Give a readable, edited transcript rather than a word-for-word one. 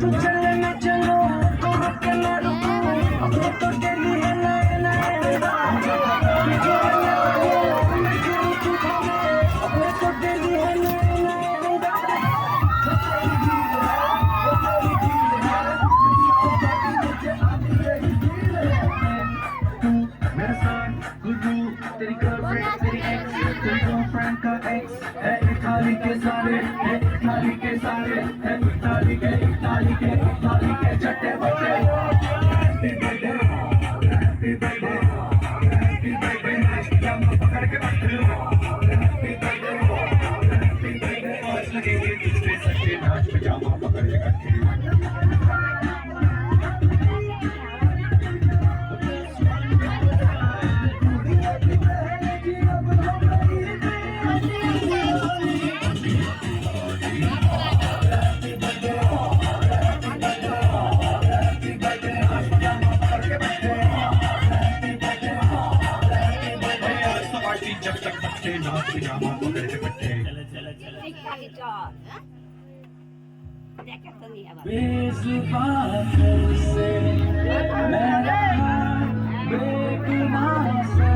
तू चले मैं चलो तो रुक के मैं रुकूं अपने तो डेली है नए नए अंदाज तुझे मैं पकड़ूं मैं गिरूं तू थामे अपने तो डेली है नए नए अंदाज वो तेरी ढील है वो तेरी ढील है तो बाकी मुझे आती रही ढील है तू मेरे साथ गुड्डू तेरी गर्लफ्रेंड तेरी एक्स तेरी गर्लफ्रेंड का एक्स है इटाली के सारे है इटाली के सारे है इटाली के इटाली के इटाली के चट्टे बट्टे happy birthday happy birthday happy birthday हम पकड़ के बैठे हैप्पी बर्थडे हैप्पी बर्थडे आज लगेंगे दूसरे सच्चे नाच पजामा पकड़ के बैठे जब तक बच्चे नाच पजामा पकड़ के बैठे बेजुबान से मैं रहा बेगुनाह से